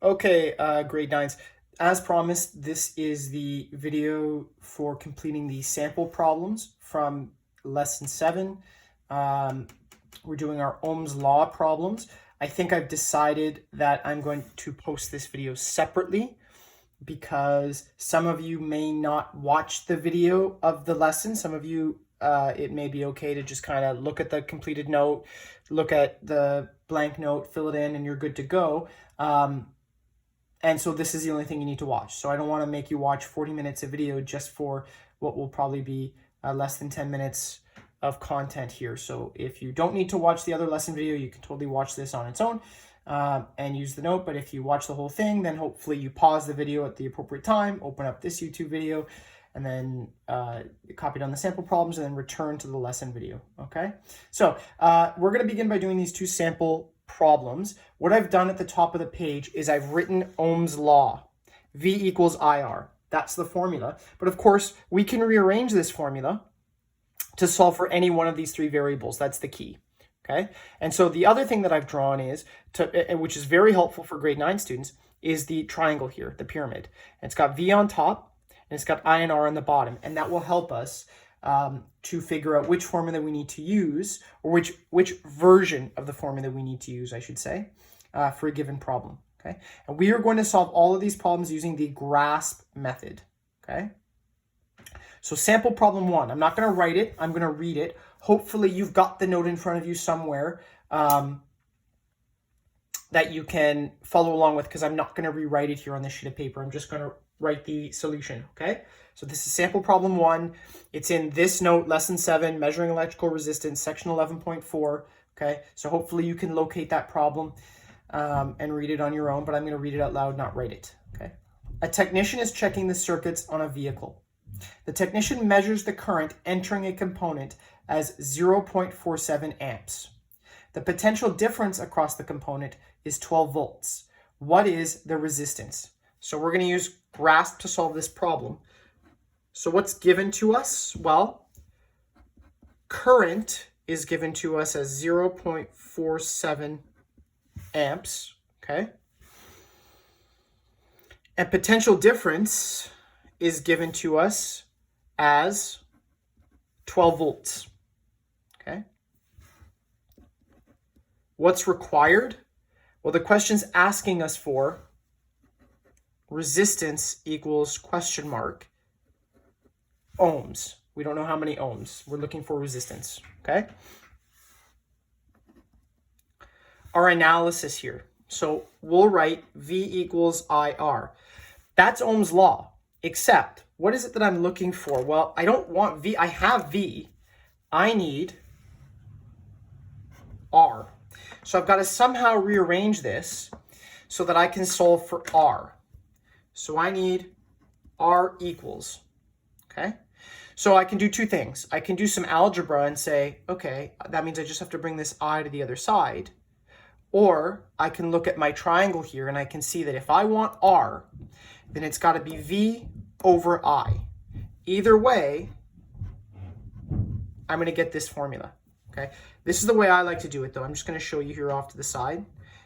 Okay, grade 9s. As promised, this is the video for completing the sample problems from lesson 7. We're doing our Ohm's law problems. I think I've decided that I'm going to post this video separately because some of you may not watch the video of the lesson. Some of you, it may be okay to just kind of look at the completed note, look at the blank note, fill it in, and you're good to go. And so this is the only thing you need to watch. So I don't want to make you watch 40 minutes of video just for what will probably be less than 10 minutes of content here. So if you don't need to watch the other lesson video, you can totally watch this on its own and use the note. But if you watch the whole thing, then hopefully you pause the video at the appropriate time, open up this YouTube video, and then copy down the sample problems and then return to the lesson video, okay? So we're gonna begin by doing these two sample problems. What I've done at the top of the page is I've written Ohm's law, V equals IR. That's the formula. But of course, we can rearrange this formula to solve for any one of these three variables. That's the key, okay? And so the other thing that I've drawn is, which is very helpful for grade 9 students, is the triangle here, the pyramid. And it's got V on top, and it's got I and R on the bottom. And that will help us to figure out which formula we need to use, or which version of the formula we need to use, I should say, for a given problem, okay? And we are going to solve all of these problems using the grasp method, okay? So sample problem 1, I'm not going to write it, I'm going to read it. Hopefully you've got the note in front of you somewhere that you can follow along with, because I'm not going to rewrite it here on this sheet of paper. I'm just going to write the solution, okay? So this is sample problem 1. It's in this note, lesson 7, measuring electrical resistance, section 11.4, okay? So hopefully you can locate that problem and read it on your own, but I'm going to read it out loud, not write it, okay? A technician is checking the circuits on a vehicle. The technician measures the current entering a component as 0.47 amps. The potential difference across the component is 12 volts. What is the resistance? So we're going to use grasp to solve this problem. So what's given to us? Well, current is given to us as 0.47 amps, okay? And potential difference is given to us as 12 volts, okay? What's required? Well, the question's asking us for resistance equals question mark ohms. We don't know how many ohms. We're looking for resistance, okay? Our analysis here. So we'll write V equals IR. That's Ohm's law, except what is it that I'm looking for? Well, I don't want V. I have V. I need R. So I've got to somehow rearrange this so that I can solve for R. So I need R equals, okay? So I can do two things. I can do some algebra and say, okay, that means I just have to bring this I to the other side. Or I can look at my triangle here and I can see that if I want R, then it's got to be V over I. Either way, I'm going to get this formula, okay? This is the way I like to do it, though. I'm just going to show you here off to the side,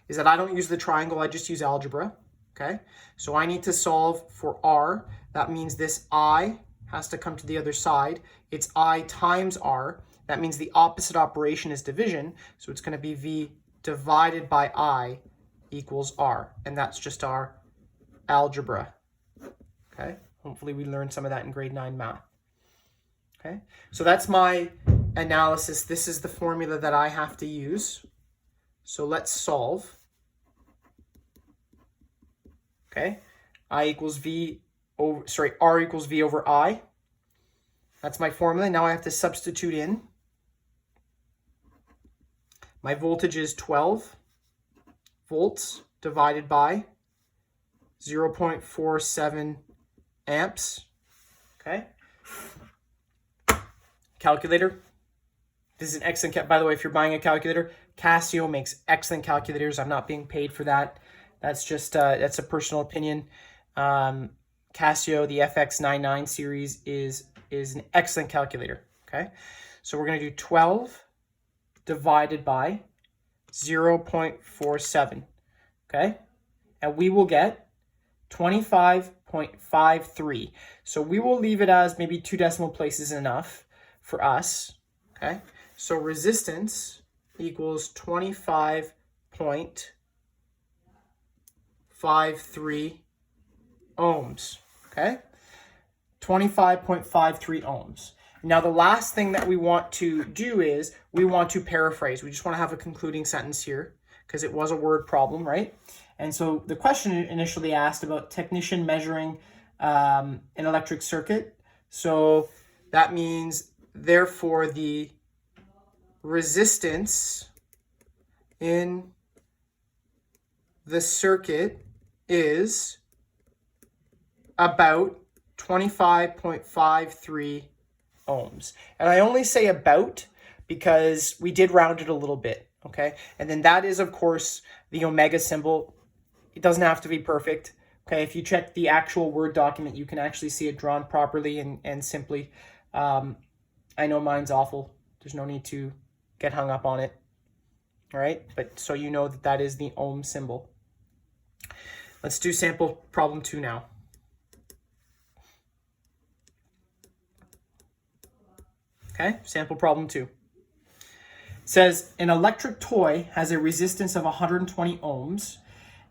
is that I don't use the triangle, I just use algebra, okay? So I need to solve for R. That means this I has to come to the other side. It's I times R. That means the opposite operation is division, so it's going to be V divided by I equals R, and that's just our algebra, okay? Hopefully we learned some of that in grade 9 math, okay? So that's my analysis. This is the formula that I have to use. So let's solve, okay? R equals V over I. That's my formula. Now I have to substitute in. My voltage is 12 volts divided by 0.47 amps, okay? Calculator. This is an excellent, by the way, if you're buying a calculator, Casio makes excellent calculators. I'm not being paid for that. That's just, that's a personal opinion. Casio, the FX99 series is an excellent calculator, okay? So we're gonna do 12 divided by 0.47, okay? and we will get 25.53. So we will leave it as maybe 2 decimal places enough for us, okay? So resistance equals 25.53 ohms, okay? 25.53 ohms. Now, the last thing that we want to do is we want to paraphrase. We just want to have a concluding sentence here because it was a word problem, right? And so the question initially asked about technician measuring an electric circuit. So that means, therefore, the resistance in the circuit is about 25.53 ohms. And I only say about because we did round it a little bit, okay? And then that is, of course, the omega symbol. It doesn't have to be perfect, okay? If you check the actual Word document, you can actually see it drawn properly and simply. I know mine's awful. There's no need to get hung up on it, all right? But so you know that that is the ohm symbol. Let's do sample problem 2 now. Okay, sample problem 2. It says an electric toy has a resistance of 120 ohms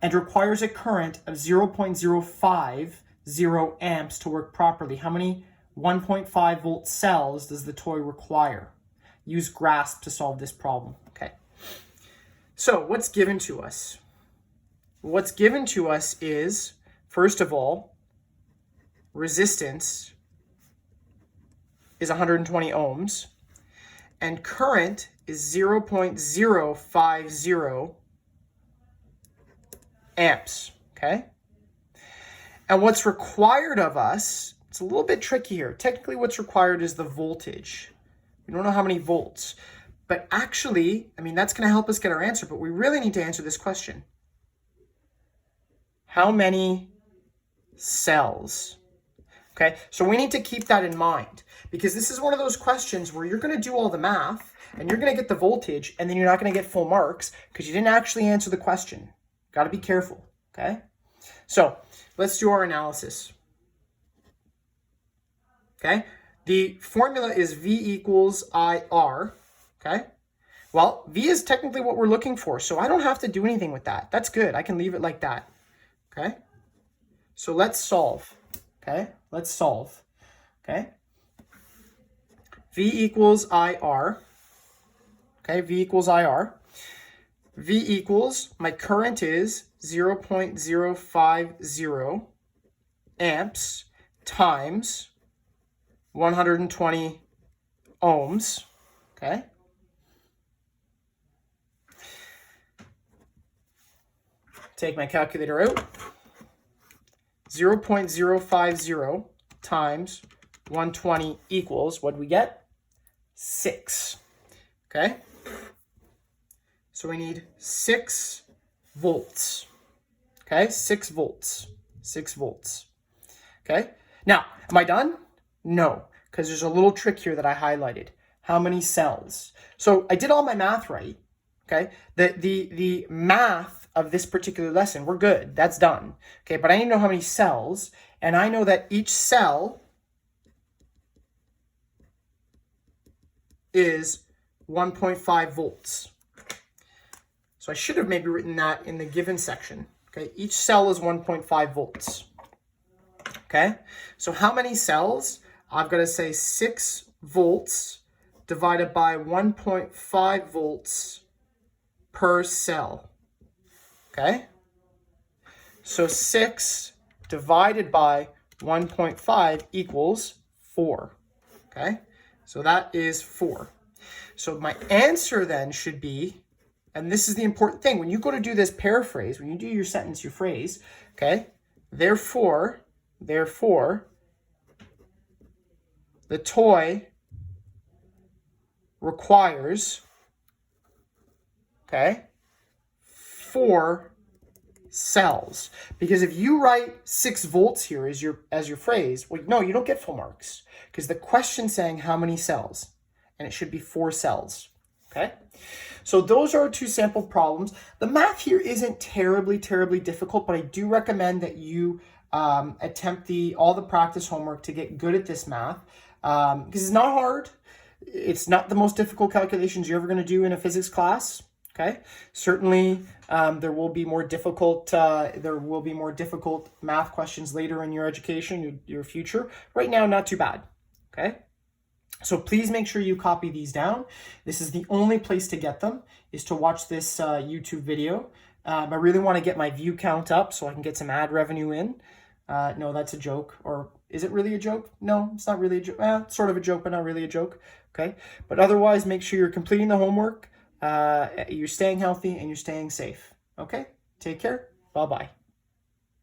and requires a current of 0.050 amps to work properly. How many 1.5 volt cells does the toy require? Use grasp to solve this problem. Okay. So what's given to us? What's given to us is, first of all, resistance is 120 ohms, and current is 0.050 amps, okay? And what's required of us, it's a little bit tricky here. Technically, what's required is the voltage. We don't know how many volts, but actually, I mean, that's going to help us get our answer, but we really need to answer this question. How many cells? Okay, so we need to keep that in mind because this is one of those questions where you're going to do all the math and you're going to get the voltage and then you're not going to get full marks because you didn't actually answer the question. Got to be careful, okay? So let's do our analysis. Okay, the formula is V equals IR, okay? Well, V is technically what we're looking for, so I don't have to do anything with that. That's good. I can leave it like that, okay? So let's solve. Okay, let's solve. Okay, V equals IR. Okay, V equals IR. V equals, my current is 0.050 amps times 120 ohms. Okay. Take my calculator out. 0.050 times 120 equals, what do we get? 6. Okay? So we need 6 volts. Okay? 6 volts. 6 volts. Okay? Now, am I done? No, because there's a little trick here that I highlighted. How many cells? So I did all my math right. Okay? The math of this particular lesson, we're good. That's done. Okay, but I need to know how many cells, and I know that each cell is 1.5 volts. So I should have maybe written that in the given section. Okay, each cell is 1.5 volts. Okay, so how many cells? I've got to say 6 volts divided by 1.5 volts per cell. Okay, so 6 divided by 1.5 equals 4. Okay, so that is 4. So my answer then should be, and this is the important thing, when you go to do this paraphrase, when you do your sentence, your phrase, okay, therefore, the toy requires, okay, 4 cells. Because if you write 6 volts here as your phrase, well, no, you don't get full marks because the question's saying how many cells, and it should be 4 cells. Okay, so those are our two sample problems. The math here isn't terribly difficult, but I do recommend that you attempt all the practice homework to get good at this math, because it's not hard. It's not the most difficult calculations you're ever going to do in a physics class. Okay, certainly there will be more difficult math questions later in your education, your future. Right now, not too bad. Okay. So please make sure you copy these down. This is the only place to get them, is to watch this YouTube video. I really want to get my view count up so I can get some ad revenue in. No, that's a joke. Or is it really a joke? No, it's not really a joke. It's sort of a joke, but not really a joke. Okay. But otherwise, make sure you're completing the homework. You're staying healthy and you're staying safe. Okay. Take care. Bye-bye.